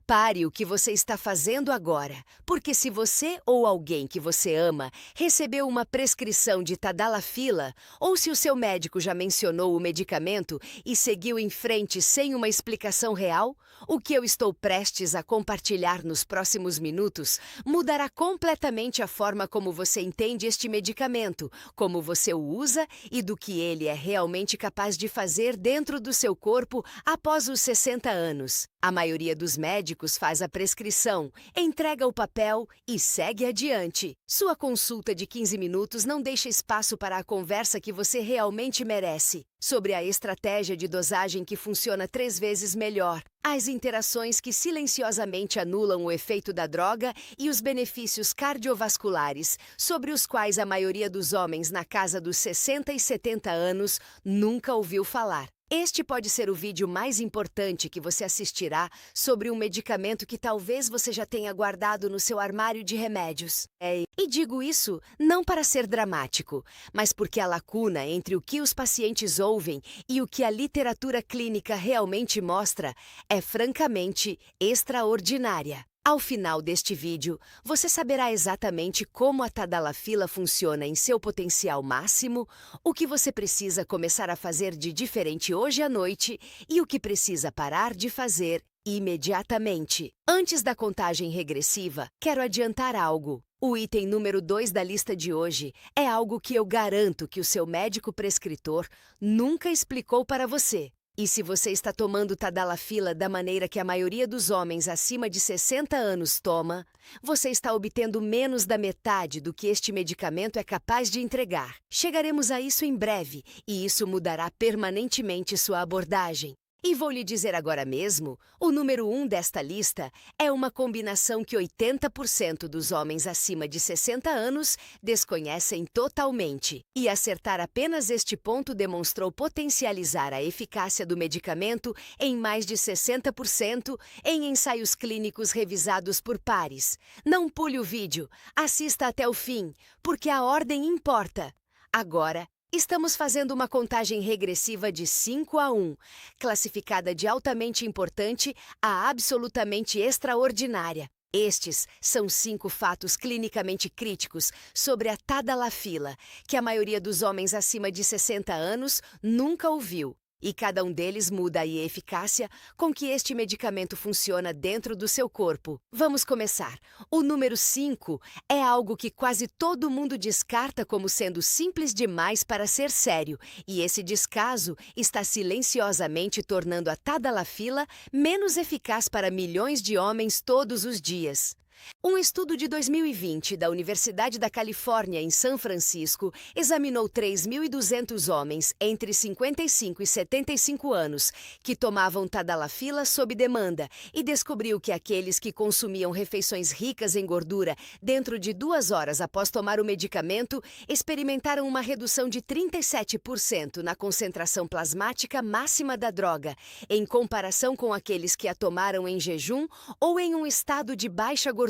Pare o que você está fazendo agora, porque se você ou alguém que você ama recebeu uma prescrição de Tadalafila, ou se o seu médico já mencionou o medicamento e seguiu em frente sem uma explicação real, o que eu estou prestes a compartilhar nos próximos minutos mudará completamente a forma como você entende este medicamento, como você o usa e do que ele é realmente capaz de fazer dentro do seu corpo após os 60 anos. A maioria dos médicos faz a prescrição, entrega o papel e segue adiante. Sua consulta de 15 minutos não deixa espaço para a conversa que você realmente merece. Sobre a estratégia de dosagem que funciona 3 vezes melhor, as interações que silenciosamente anulam o efeito da droga e os benefícios cardiovasculares, sobre os quais a maioria dos homens na casa dos 60 e 70 anos nunca ouviu falar. Este pode ser o vídeo mais importante que você assistirá sobre um medicamento que talvez você já tenha guardado no seu armário de remédios. E digo isso não para ser dramático, mas porque a lacuna entre o que os pacientes ouvem e o que a literatura clínica realmente mostra é francamente extraordinária. Ao final deste vídeo, você saberá exatamente como a Tadalafila funciona em seu potencial máximo, o que você precisa começar a fazer de diferente hoje à noite e o que precisa parar de fazer imediatamente. Antes da contagem regressiva, quero adiantar algo. O item número 2 da lista de hoje é algo que eu garanto que o seu médico prescritor nunca explicou para você. E se você está tomando Tadalafila da maneira que a maioria dos homens acima de 60 anos toma, você está obtendo menos da metade do que este medicamento é capaz de entregar. Chegaremos a isso em breve, e isso mudará permanentemente sua abordagem. E vou lhe dizer agora mesmo, o número 1 desta lista é uma combinação que 80% dos homens acima de 60 anos desconhecem totalmente. E acertar apenas este ponto demonstrou potencializar a eficácia do medicamento em mais de 60% em ensaios clínicos revisados por pares. Não pule o vídeo, assista até o fim, porque a ordem importa. Agora, estamos fazendo uma contagem regressiva de 5 a 1, classificada de altamente importante a absolutamente extraordinária. Estes são 5 fatos clinicamente críticos sobre a Tadalafila, que a maioria dos homens acima de 60 anos nunca ouviu. E cada um deles muda a eficácia com que este medicamento funciona dentro do seu corpo. Vamos começar. O número 5 é algo que quase todo mundo descarta como sendo simples demais para ser sério, e esse descaso está silenciosamente tornando a Tadalafila menos eficaz para milhões de homens todos os dias. Um estudo de 2020 da Universidade da Califórnia, em São Francisco, examinou 3.200 homens entre 55 e 75 anos que tomavam Tadalafila sob demanda e descobriu que aqueles que consumiam refeições ricas em gordura dentro de 2 horas após tomar o medicamento experimentaram uma redução de 37% na concentração plasmática máxima da droga, em comparação com aqueles que a tomaram em jejum ou em um estado de baixa gordura.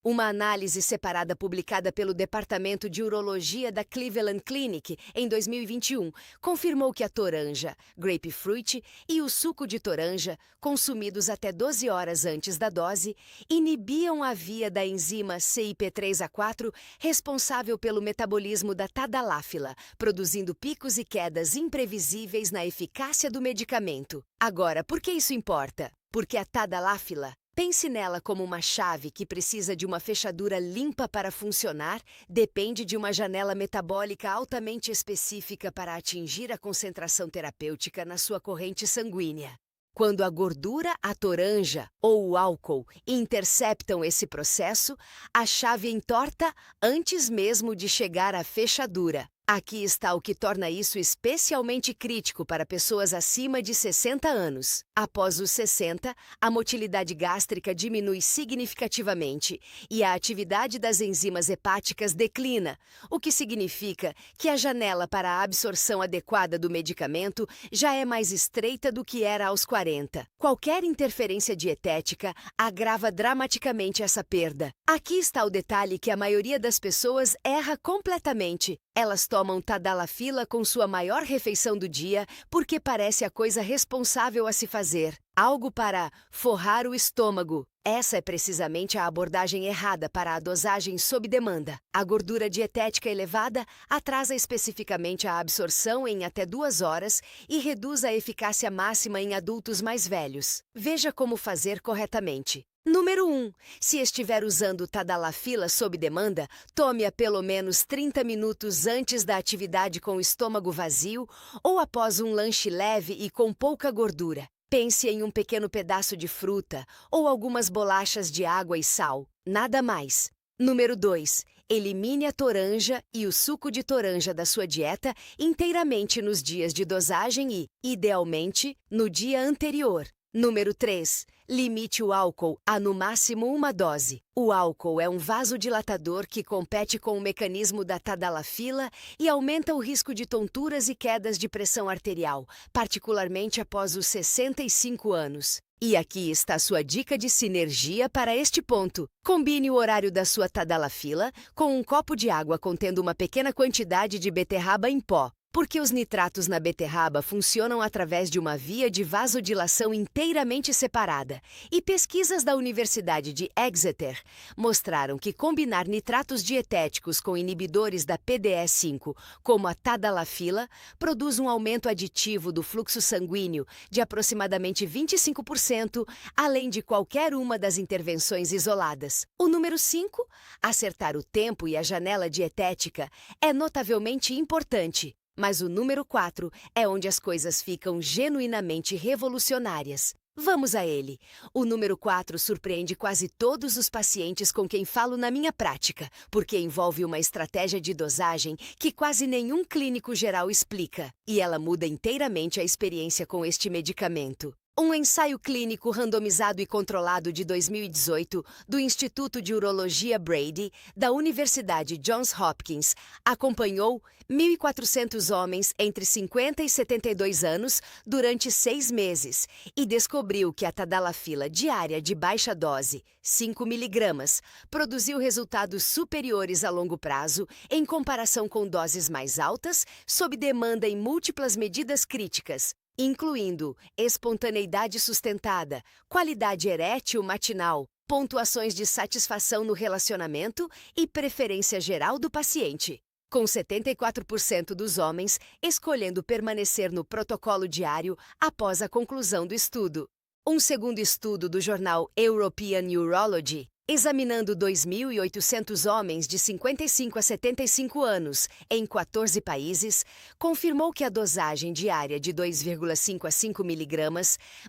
Uma análise separada publicada pelo Departamento de Urologia da Cleveland Clinic em 2021 confirmou que a toranja, grapefruit e o suco de toranja, consumidos até 12 horas antes da dose, inibiam a via da enzima CYP3A4 responsável pelo metabolismo da Tadalafila, produzindo picos e quedas imprevisíveis na eficácia do medicamento. Agora, por que isso importa? Porque a Tadalafila, pense nela como uma chave que precisa de uma fechadura limpa para funcionar, depende de uma janela metabólica altamente específica para atingir a concentração terapêutica na sua corrente sanguínea. Quando a gordura, a toranja ou o álcool interceptam esse processo, a chave entorta antes mesmo de chegar à fechadura. Aqui está o que torna isso especialmente crítico para pessoas acima de 60 anos. Após os 60, a motilidade gástrica diminui significativamente e a atividade das enzimas hepáticas declina, o que significa que a janela para a absorção adequada do medicamento já é mais estreita do que era aos 40. Qualquer interferência dietética agrava dramaticamente essa perda. Aqui está o detalhe que a maioria das pessoas erra completamente. Elas tomam tadalafila com sua maior refeição do dia porque parece a coisa responsável a se fazer. Algo para forrar o estômago. Essa é precisamente a abordagem errada para a dosagem sob demanda. A gordura dietética elevada atrasa especificamente a absorção em até 2 horas e reduz a eficácia máxima em adultos mais velhos. Veja como fazer corretamente. Número 1. Se estiver usando tadalafila sob demanda, tome-a pelo menos 30 minutos antes da atividade com o estômago vazio ou após um lanche leve e com pouca gordura. Pense em um pequeno pedaço de fruta ou algumas bolachas de água e sal. Nada mais. Número 2. Elimine a toranja e o suco de toranja da sua dieta inteiramente nos dias de dosagem e, idealmente, no dia anterior. Número 3. Limite o álcool a no máximo 1 dose. O álcool é um vasodilatador que compete com o mecanismo da tadalafila e aumenta o risco de tonturas e quedas de pressão arterial, particularmente após os 65 anos. E aqui está sua dica de sinergia para este ponto. Combine o horário da sua tadalafila com um copo de água contendo uma pequena quantidade de beterraba em pó. Porque os nitratos na beterraba funcionam através de uma via de vasodilação inteiramente separada. E pesquisas da Universidade de Exeter mostraram que combinar nitratos dietéticos com inibidores da PDE5, como a tadalafila, produz um aumento aditivo do fluxo sanguíneo de aproximadamente 25%, além de qualquer uma das intervenções isoladas. O número 5, acertar o tempo e a janela dietética, é notavelmente importante. Mas o número 4 é onde as coisas ficam genuinamente revolucionárias. Vamos a ele. O número 4 surpreende quase todos os pacientes com quem falo na minha prática, porque envolve uma estratégia de dosagem que quase nenhum clínico geral explica. E ela muda inteiramente a experiência com este medicamento. Um ensaio clínico randomizado e controlado de 2018 do Instituto de Urologia Brady, da Universidade Johns Hopkins, acompanhou 1.400 homens entre 50 e 72 anos durante 6 meses e descobriu que a tadalafila diária de baixa dose, 5 mg, produziu resultados superiores a longo prazo em comparação com doses mais altas, sob demanda em múltiplas medidas críticas, incluindo espontaneidade sustentada, qualidade erétil matinal, pontuações de satisfação no relacionamento e preferência geral do paciente, com 74% dos homens escolhendo permanecer no protocolo diário após a conclusão do estudo. Um segundo estudo do jornal European Urology, examinando 2.800 homens de 55 a 75 anos em 14 países, confirmou que a dosagem diária de 2,5 a 5 mg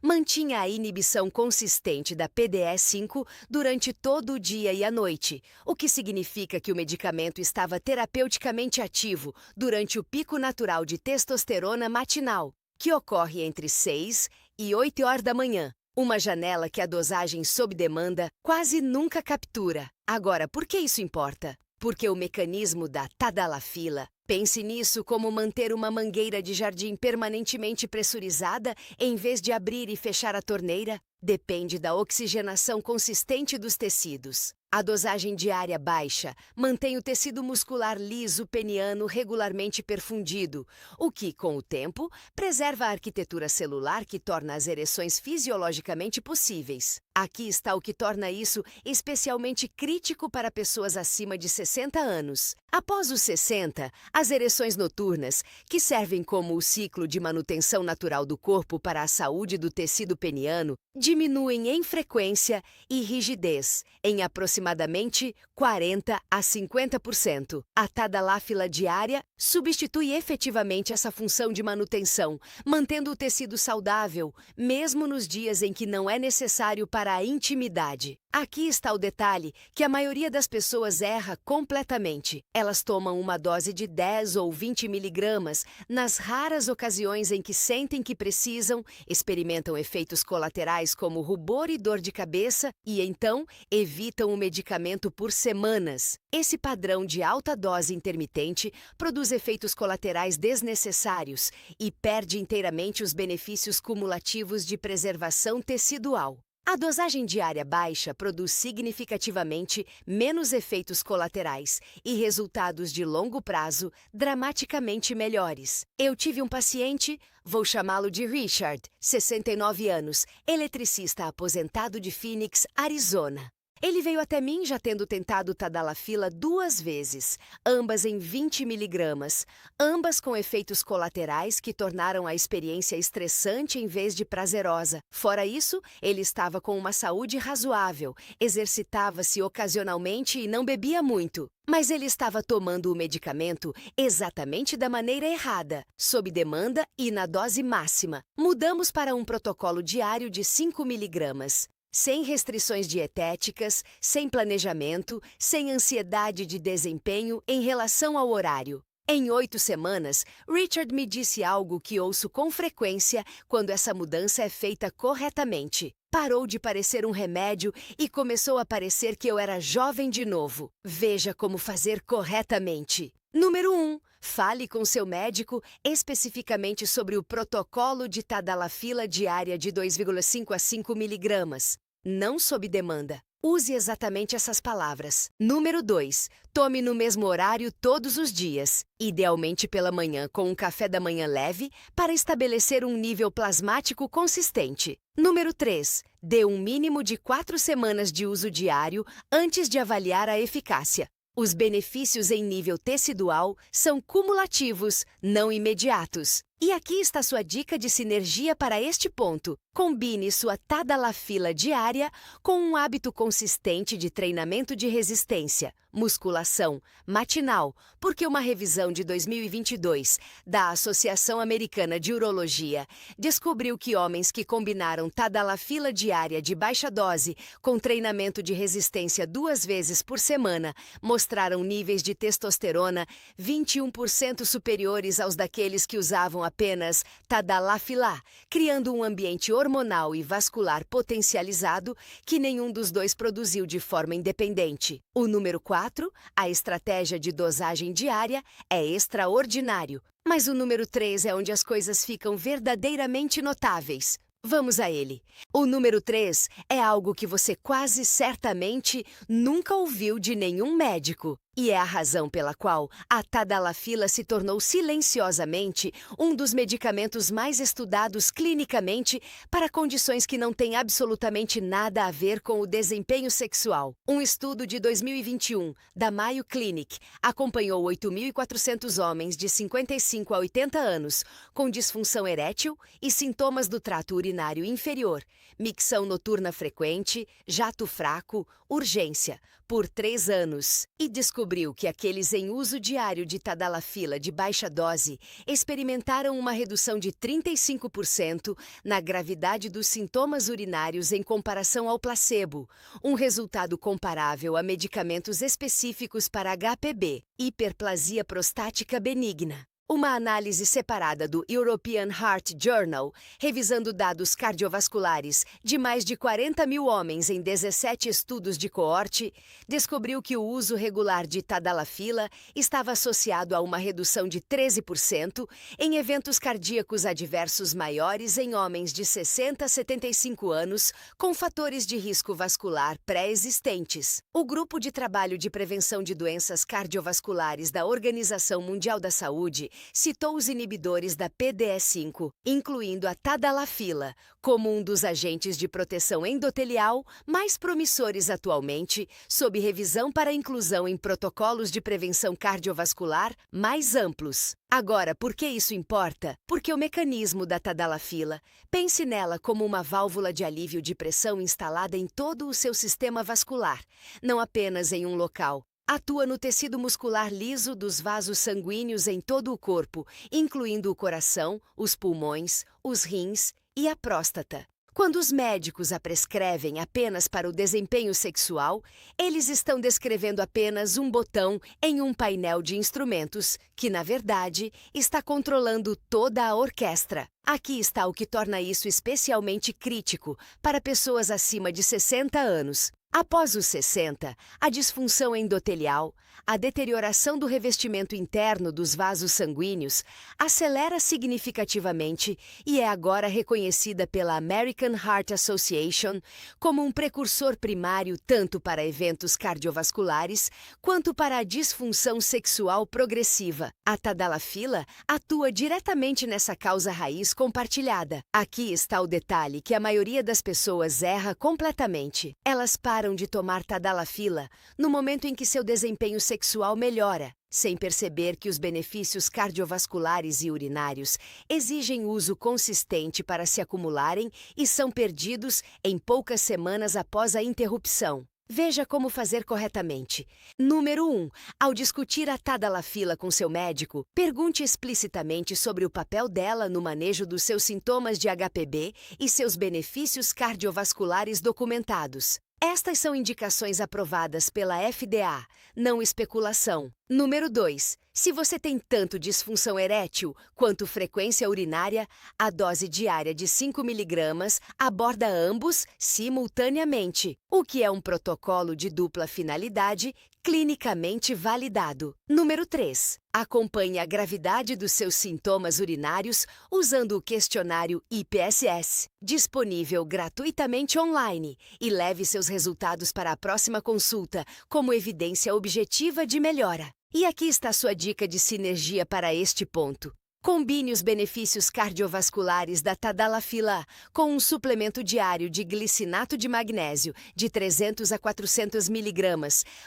mantinha a inibição consistente da PDE5 durante todo o dia e a noite, o que significa que o medicamento estava terapeuticamente ativo durante o pico natural de testosterona matinal, que ocorre entre 6 e 8 horas da manhã. Uma janela que a dosagem sob demanda quase nunca captura. Agora, por que isso importa? Porque o mecanismo da tadalafila, pense nisso como manter uma mangueira de jardim permanentemente pressurizada em vez de abrir e fechar a torneira, depende da oxigenação consistente dos tecidos. A dosagem diária baixa mantém o tecido muscular liso peniano regularmente perfundido, o que, com o tempo, preserva a arquitetura celular que torna as ereções fisiologicamente possíveis. Aqui está o que torna isso especialmente crítico para pessoas acima de 60 anos. Após os 60, as ereções noturnas, que servem como o ciclo de manutenção natural do corpo para a saúde do tecido peniano, diminuem em frequência e rigidez, em aproximadamente 40 a 50%. A tadalafila diária substitui efetivamente essa função de manutenção, mantendo o tecido saudável, mesmo nos dias em que não é necessário para a intimidade. Aqui está o detalhe que a maioria das pessoas erra completamente. Elas tomam uma dose de 10 ou 20 miligramas nas raras ocasiões em que sentem que precisam, experimentam efeitos colaterais como rubor e dor de cabeça e então evitam o medicamento por semanas. Esse padrão de alta dose intermitente produz efeitos colaterais desnecessários e perde inteiramente os benefícios cumulativos de preservação tecidual. A dosagem diária baixa produz significativamente menos efeitos colaterais e resultados de longo prazo dramaticamente melhores. Eu tive um paciente, vou chamá-lo de Richard, 69 anos, eletricista aposentado de Phoenix, Arizona. Ele veio até mim já tendo tentado Tadalafila 2 vezes, ambas em 20 miligramas, ambas com efeitos colaterais que tornaram a experiência estressante em vez de prazerosa. Fora isso, ele estava com uma saúde razoável, exercitava-se ocasionalmente e não bebia muito. Mas ele estava tomando o medicamento exatamente da maneira errada, sob demanda e na dose máxima. Mudamos para um protocolo diário de 5 miligramas. Sem restrições dietéticas, sem planejamento, sem ansiedade de desempenho em relação ao horário. Em 8 semanas, Richard me disse algo que ouço com frequência quando essa mudança é feita corretamente. Parou de parecer um remédio e começou a parecer que eu era jovem de novo. Veja como fazer corretamente. Número 1. Fale com seu médico especificamente sobre o protocolo de Tadalafila diária de 2,5 a 5 miligramas. Não sob demanda. Use exatamente essas palavras. Número 2. Tome no mesmo horário todos os dias, idealmente pela manhã com um café da manhã leve para estabelecer um nível plasmático consistente. Número 3. Dê um mínimo de 4 semanas de uso diário antes de avaliar a eficácia. Os benefícios em nível tecidual são cumulativos, não imediatos. E aqui está sua dica de sinergia para este ponto. Combine sua Tadalafila diária com um hábito consistente de treinamento de resistência, musculação, matinal, porque uma revisão de 2022 da Associação Americana de Urologia descobriu que homens que combinaram Tadalafila diária de baixa dose com treinamento de resistência 2 vezes por semana mostraram níveis de testosterona 21% superiores aos daqueles que usavam apenas Tadalafila, criando um ambiente hormonal e vascular potencializado que nenhum dos dois produziu de forma independente. O número 4, a estratégia de dosagem diária, é extraordinário. Mas o número 3 é onde as coisas ficam verdadeiramente notáveis. Vamos a ele. O número 3 é algo que você quase certamente nunca ouviu de nenhum médico. E é a razão pela qual a Tadalafila se tornou silenciosamente um dos medicamentos mais estudados clinicamente para condições que não têm absolutamente nada a ver com o desempenho sexual. Um estudo de 2021 da Mayo Clinic acompanhou 8.400 homens de 55 a 80 anos com disfunção erétil e sintomas do trato urinário inferior, micção noturna frequente, jato fraco, urgência, por 3 anos, e descobriu que aqueles em uso diário de Tadalafila de baixa dose experimentaram uma redução de 35% na gravidade dos sintomas urinários em comparação ao placebo, um resultado comparável a medicamentos específicos para HPB, hiperplasia prostática benigna. Uma análise separada do European Heart Journal, revisando dados cardiovasculares de mais de 40 mil homens em 17 estudos de coorte, descobriu que o uso regular de Tadalafila estava associado a uma redução de 13% em eventos cardíacos adversos maiores em homens de 60 a 75 anos com fatores de risco vascular pré-existentes. O Grupo de Trabalho de Prevenção de Doenças Cardiovasculares da Organização Mundial da Saúde citou os inibidores da PDE5, incluindo a Tadalafila, como um dos agentes de proteção endotelial mais promissores atualmente, sob revisão para inclusão em protocolos de prevenção cardiovascular mais amplos. Agora, por que isso importa? Porque o mecanismo da Tadalafila, pense nela como uma válvula de alívio de pressão instalada em todo o seu sistema vascular, não apenas em um local. Atua no tecido muscular liso dos vasos sanguíneos em todo o corpo, incluindo o coração, os pulmões, os rins e a próstata. Quando os médicos a prescrevem apenas para o desempenho sexual, eles estão descrevendo apenas um botão em um painel de instrumentos que, na verdade, está controlando toda a orquestra. Aqui está o que torna isso especialmente crítico para pessoas acima de 60 anos. Após os 60, a disfunção endotelial, a deterioração do revestimento interno dos vasos sanguíneos, acelera significativamente e é agora reconhecida pela American Heart Association como um precursor primário tanto para eventos cardiovasculares quanto para a disfunção sexual progressiva. A tadalafila atua diretamente nessa causa raiz compartilhada. Aqui está o detalhe que a maioria das pessoas erra completamente. Elas param de tomar tadalafila no momento em que seu desempenho sexual melhora, sem perceber que os benefícios cardiovasculares e urinários exigem uso consistente para se acumularem e são perdidos em poucas semanas após a interrupção. Veja como fazer corretamente. Número 1. Ao discutir a tadalafila com seu médico, pergunte explicitamente sobre o papel dela no manejo dos seus sintomas de HPB e seus benefícios cardiovasculares documentados. Estas são indicações aprovadas pela FDA, não especulação. Número 2. Se você tem tanto disfunção erétil quanto frequência urinária, a dose diária de 5 mg aborda ambos simultaneamente, o que é um protocolo de dupla finalidade clinicamente validado. Número 3. Acompanhe a gravidade dos seus sintomas urinários usando o questionário IPSS, disponível gratuitamente online, e leve seus resultados para a próxima consulta como evidência objetiva de melhora. E aqui está sua dica de sinergia para este ponto. Combine os benefícios cardiovasculares da tadalafila com um suplemento diário de glicinato de magnésio de 300 a 400 mg,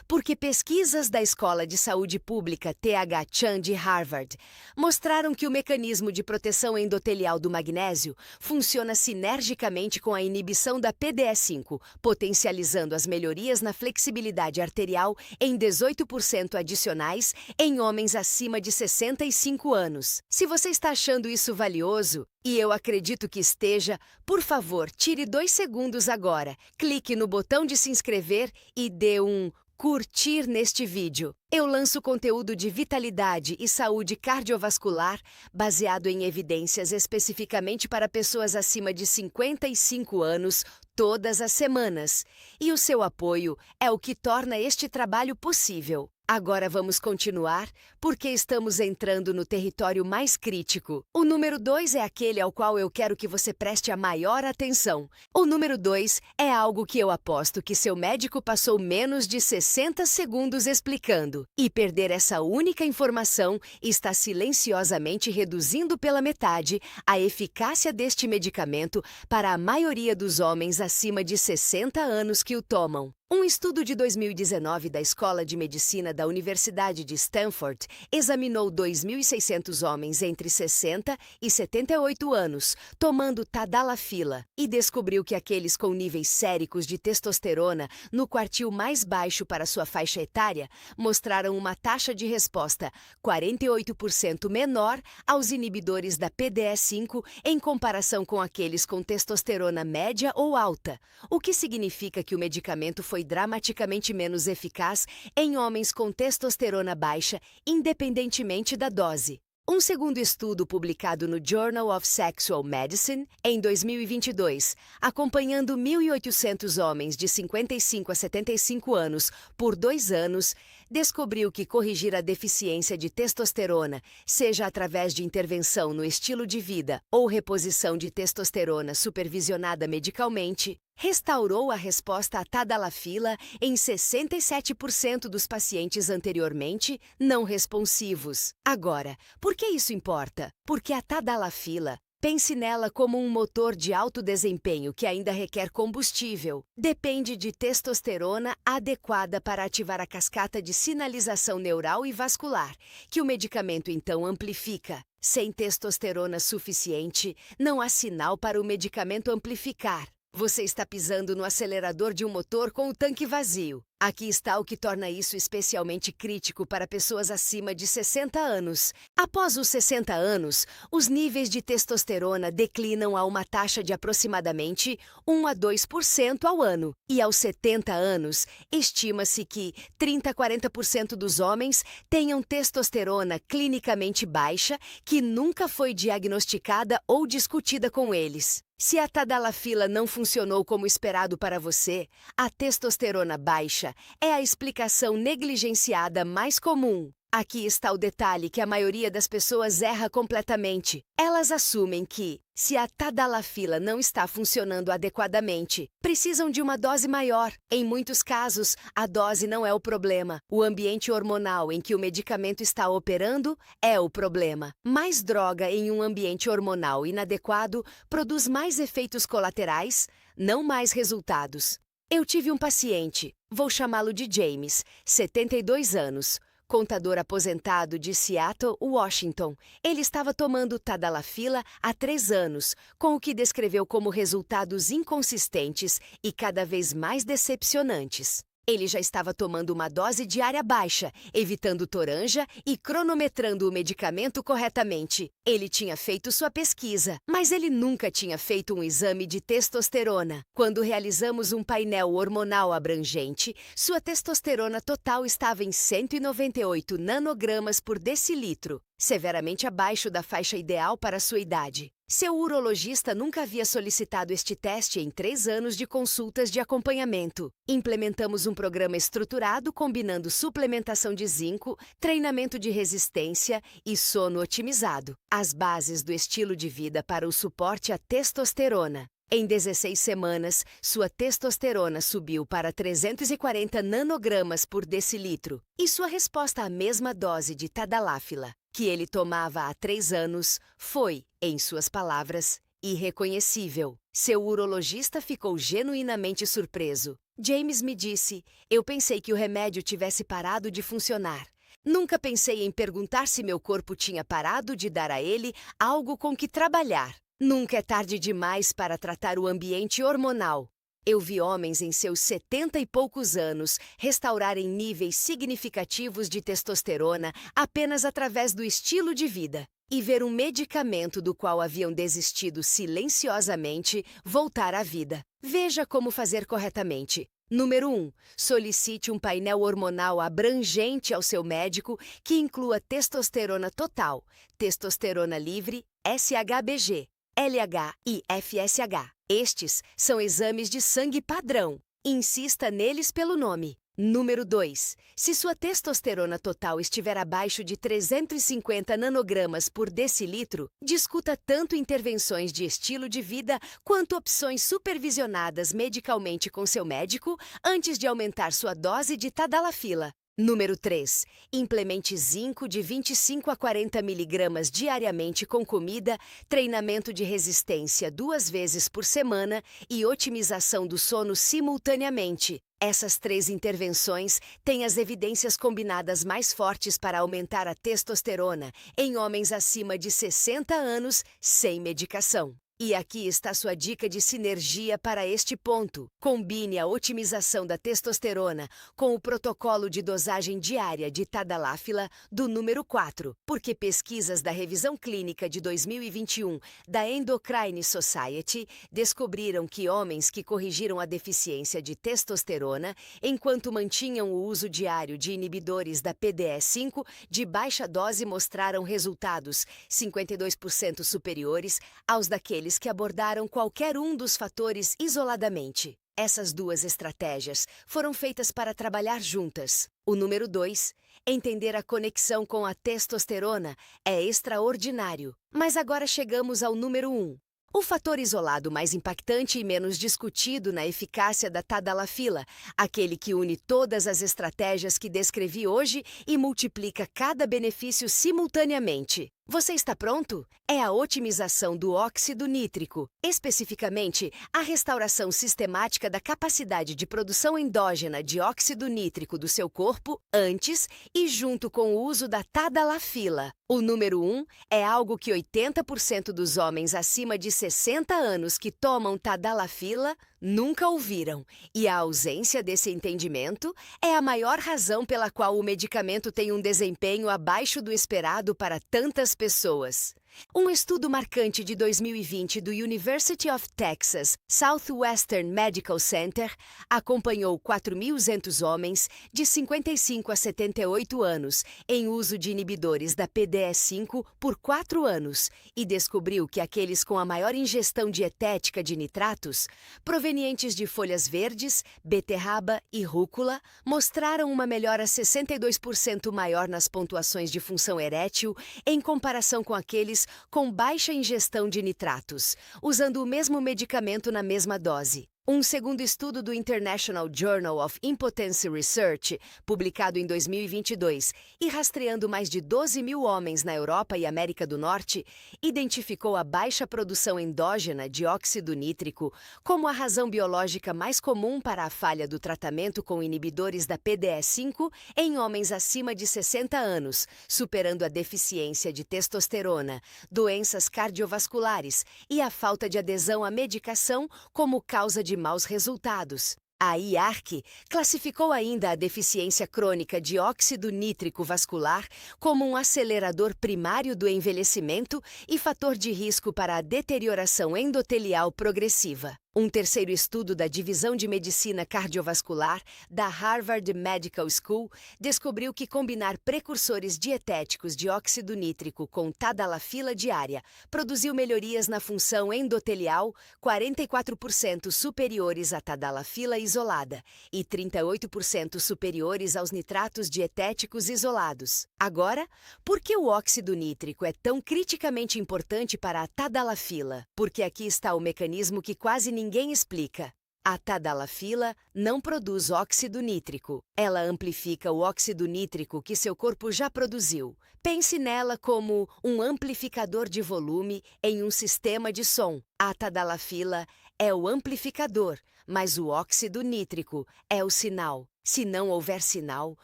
porque pesquisas da Escola de Saúde Pública TH Chan de Harvard mostraram que o mecanismo de proteção endotelial do magnésio funciona sinergicamente com a inibição da PDE5, potencializando as melhorias na flexibilidade arterial em 18% adicionais em homens acima de 65 anos. Se você está achando isso valioso, e eu acredito que esteja, por favor, tire 2 segundos agora, clique no botão de se inscrever e dê um curtir neste vídeo. Eu lanço conteúdo de vitalidade e saúde cardiovascular baseado em evidências especificamente para pessoas acima de 55 anos todas as semanas. E o seu apoio é o que torna este trabalho possível. Agora vamos continuar, porque estamos entrando no território mais crítico. O número 2 é aquele ao qual eu quero que você preste a maior atenção. O número 2 é algo que eu aposto que seu médico passou menos de 60 segundos explicando. E perder essa única informação está silenciosamente reduzindo pela metade a eficácia deste medicamento para a maioria dos homens acima de 60 anos que o tomam. Um estudo de 2019 da Escola de Medicina da Universidade de Stanford examinou 2.600 homens entre 60 e 78 anos, tomando tadalafila, e descobriu que aqueles com níveis séricos de testosterona no quartil mais baixo para sua faixa etária mostraram uma taxa de resposta 48% menor aos inibidores da PDE5 em comparação com aqueles com testosterona média ou alta, o que significa que o medicamento foi dramaticamente menos eficaz em homens com testosterona baixa, independentemente da dose. Um segundo estudo publicado no Journal of Sexual Medicine, em 2022, acompanhando 1.800 homens de 55 a 75 anos por 2 anos, descobriu que corrigir a deficiência de testosterona, seja através de intervenção no estilo de vida ou reposição de testosterona supervisionada medicalmente, restaurou a resposta à tadalafila em 67% dos pacientes anteriormente não responsivos. Agora, por que isso importa? Porque a tadalafila, pense nela como um motor de alto desempenho que ainda requer combustível. Depende de testosterona adequada para ativar a cascata de sinalização neural e vascular, que o medicamento então amplifica. Sem testosterona suficiente, não há sinal para o medicamento amplificar. Você está pisando no acelerador de um motor com o tanque vazio. Aqui está o que torna isso especialmente crítico para pessoas acima de 60 anos. Após os 60 anos, os níveis de testosterona declinam a uma taxa de aproximadamente 1 a 2% ao ano. E aos 70 anos, estima-se que 30 a 40% dos homens tenham testosterona clinicamente baixa que nunca foi diagnosticada ou discutida com eles. Se a tadalafila não funcionou como esperado para você, a testosterona baixa é a explicação negligenciada mais comum. Aqui está o detalhe que a maioria das pessoas erra completamente. Elas assumem que, se a tadalafila não está funcionando adequadamente, precisam de uma dose maior. Em muitos casos, a dose não é o problema. O ambiente hormonal em que o medicamento está operando é o problema. Mais droga em um ambiente hormonal inadequado produz mais efeitos colaterais, não mais resultados. Eu tive um paciente, vou chamá-lo de James, 72 anos. Contador aposentado de Seattle, Washington. Ele estava tomando tadalafila há 3 anos, com o que descreveu como resultados inconsistentes e cada vez mais decepcionantes. Ele já estava tomando uma dose diária baixa, evitando toranja e cronometrando o medicamento corretamente. Ele tinha feito sua pesquisa, mas ele nunca tinha feito um exame de testosterona. Quando realizamos um painel hormonal abrangente, sua testosterona total estava em 198 nanogramas por decilitro, severamente abaixo da faixa ideal para sua idade. Seu urologista nunca havia solicitado este teste em 3 anos de consultas de acompanhamento. Implementamos um programa estruturado combinando suplementação de zinco, treinamento de resistência e sono otimizado. As bases do estilo de vida para o suporte à testosterona. Em 16 semanas, sua testosterona subiu para 340 nanogramas por decilitro e sua resposta à mesma dose de tadalafila, que ele tomava há 3 anos, foi, em suas palavras, irreconhecível. Seu urologista ficou genuinamente surpreso. James me disse, eu pensei que o remédio tivesse parado de funcionar. Nunca pensei em perguntar se meu corpo tinha parado de dar a ele algo com que trabalhar. Nunca é tarde demais para tratar o ambiente hormonal. Eu vi homens em seus 70 e poucos anos restaurarem níveis significativos de testosterona apenas através do estilo de vida. E ver um medicamento do qual haviam desistido silenciosamente voltar à vida. Veja como fazer corretamente. Número 1. Solicite um painel hormonal abrangente ao seu médico que inclua testosterona total, testosterona livre, SHBG, LH e FSH. Estes são exames de sangue padrão. Insista neles pelo nome. Número 2. Se sua testosterona total estiver abaixo de 350 nanogramas por decilitro, discuta tanto intervenções de estilo de vida quanto opções supervisionadas medicalmente com seu médico antes de aumentar sua dose de tadalafila. Número 3. Implemente zinco de 25 a 40 mg diariamente com comida, treinamento de resistência 2 vezes por semana e otimização do sono simultaneamente. Essas 3 intervenções têm as evidências combinadas mais fortes para aumentar a testosterona em homens acima de 60 anos sem medicação. E aqui está sua dica de sinergia para este ponto. Combine a otimização da testosterona com o protocolo de dosagem diária de tadalafila do número 4, porque pesquisas da revisão clínica de 2021 da Endocrine Society descobriram que homens que corrigiram a deficiência de testosterona enquanto mantinham o uso diário de inibidores da PDE5 de baixa dose mostraram resultados 52% superiores aos daqueles que abordaram qualquer um dos fatores isoladamente. Essas 2 estratégias foram feitas para trabalhar juntas. O número 2, entender a conexão com a testosterona, é extraordinário. Mas agora chegamos ao número 1. O fator isolado mais impactante e menos discutido na eficácia da tadalafila, aquele que une todas as estratégias que descrevi hoje e multiplica cada benefício simultaneamente. Você está pronto? É a otimização do óxido nítrico, especificamente a restauração sistemática da capacidade de produção endógena de óxido nítrico do seu corpo antes e junto com o uso da tadalafila. O número 1 é algo que 80% dos homens acima de 60 anos que tomam tadalafila Nunca ouviram, e a ausência desse entendimento é a maior razão pela qual o medicamento tem um desempenho abaixo do esperado para tantas pessoas. Um estudo marcante de 2020 do University of Texas Southwestern Medical Center acompanhou 4.200 homens de 55 a 78 anos em uso de inibidores da PDE5 por 4 anos e descobriu que aqueles com a maior ingestão dietética de nitratos, provenientes de folhas verdes, beterraba e rúcula, mostraram uma melhora 62% maior nas pontuações de função erétil em comparação com aqueles com baixa ingestão de nitratos, usando o mesmo medicamento na mesma dose. Um segundo estudo do International Journal of Impotence Research, publicado em 2022 e rastreando mais de 12.000 homens na Europa e América do Norte, identificou a baixa produção endógena de óxido nítrico como a razão biológica mais comum para a falha do tratamento com inibidores da PDE5 em homens acima de 60 anos, superando a deficiência de testosterona, doenças cardiovasculares e a falta de adesão à medicação como causa de maus resultados. A IARC classificou ainda a deficiência crônica de óxido nítrico vascular como um acelerador primário do envelhecimento e fator de risco para a deterioração endotelial progressiva. Um terceiro estudo da Divisão de Medicina Cardiovascular da Harvard Medical School descobriu que combinar precursores dietéticos de óxido nítrico com tadalafila diária produziu melhorias na função endotelial 44% superiores à tadalafila isolada e 38% superiores aos nitratos dietéticos isolados. Agora, por que o óxido nítrico é tão criticamente importante para a tadalafila? Porque aqui está o mecanismo que quase ninguém explica. A tadalafila não produz óxido nítrico. Ela amplifica o óxido nítrico que seu corpo já produziu. Pense nela como um amplificador de volume em um sistema de som. A tadalafila é o amplificador, mas o óxido nítrico é o sinal. Se não houver sinal,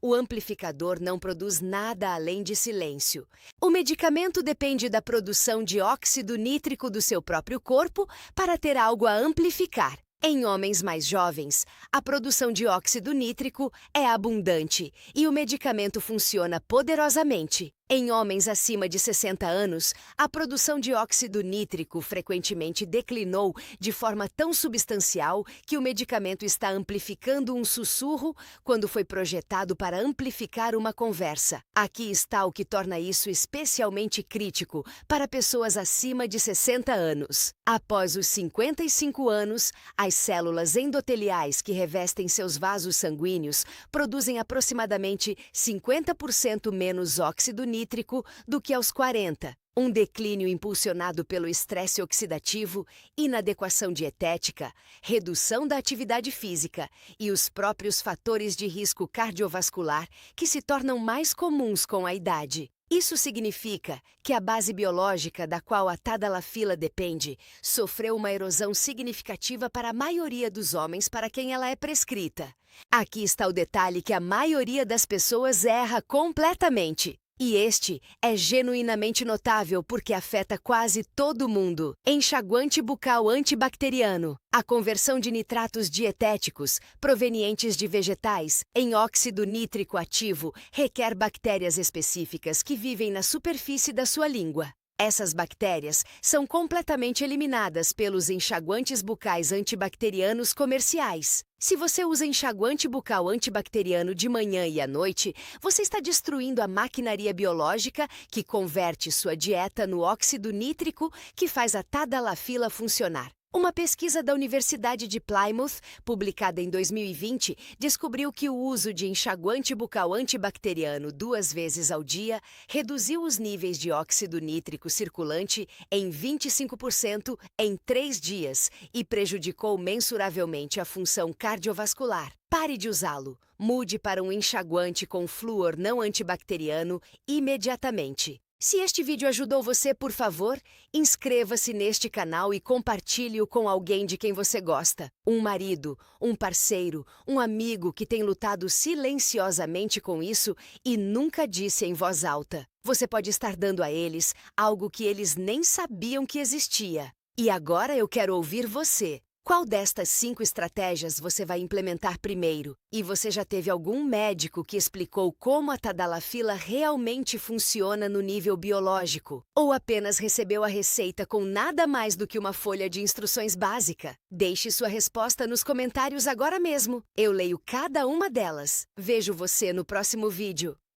o amplificador não produz nada além de silêncio. O medicamento depende da produção de óxido nítrico do seu próprio corpo para ter algo a amplificar. Em homens mais jovens, a produção de óxido nítrico é abundante e o medicamento funciona poderosamente. Em homens acima de 60 anos, a produção de óxido nítrico frequentemente declinou de forma tão substancial que o medicamento está amplificando um sussurro quando foi projetado para amplificar uma conversa. Aqui está o que torna isso especialmente crítico para pessoas acima de 60 anos. Após os 55 anos, as células endoteliais que revestem seus vasos sanguíneos produzem aproximadamente 50% menos óxido nítrico do que aos 40. Um declínio impulsionado pelo estresse oxidativo, inadequação dietética, redução da atividade física e os próprios fatores de risco cardiovascular que se tornam mais comuns com a idade. Isso significa que a base biológica da qual a tadalafila depende sofreu uma erosão significativa para a maioria dos homens para quem ela é prescrita. Aqui está o detalhe que a maioria das pessoas erra completamente. E este é genuinamente notável porque afeta quase todo mundo. Enxaguante bucal antibacteriano. A conversão de nitratos dietéticos, provenientes de vegetais, em óxido nítrico ativo requer bactérias específicas que vivem na superfície da sua língua. Essas bactérias são completamente eliminadas pelos enxaguantes bucais antibacterianos comerciais. Se você usa enxaguante bucal antibacteriano de manhã e à noite, você está destruindo a maquinaria biológica que converte sua dieta no óxido nítrico que faz a tadalafila funcionar. Uma pesquisa da Universidade de Plymouth, publicada em 2020, descobriu que o uso de enxaguante bucal antibacteriano 2 vezes ao dia reduziu os níveis de óxido nítrico circulante em 25% em 3 dias e prejudicou mensuravelmente a função cardiovascular. Pare de usá-lo. Mude para um enxaguante com flúor não antibacteriano imediatamente. Se este vídeo ajudou você, por favor, inscreva-se neste canal e compartilhe-o com alguém de quem você gosta. Um marido, um parceiro, um amigo que tem lutado silenciosamente com isso e nunca disse em voz alta. Você pode estar dando a eles algo que eles nem sabiam que existia. E agora eu quero ouvir você. Qual destas 5 estratégias você vai implementar primeiro? E você já teve algum médico que explicou como a tadalafila realmente funciona no nível biológico? Ou apenas recebeu a receita com nada mais do que uma folha de instruções básica? Deixe sua resposta nos comentários agora mesmo. Eu leio cada uma delas. Vejo você no próximo vídeo.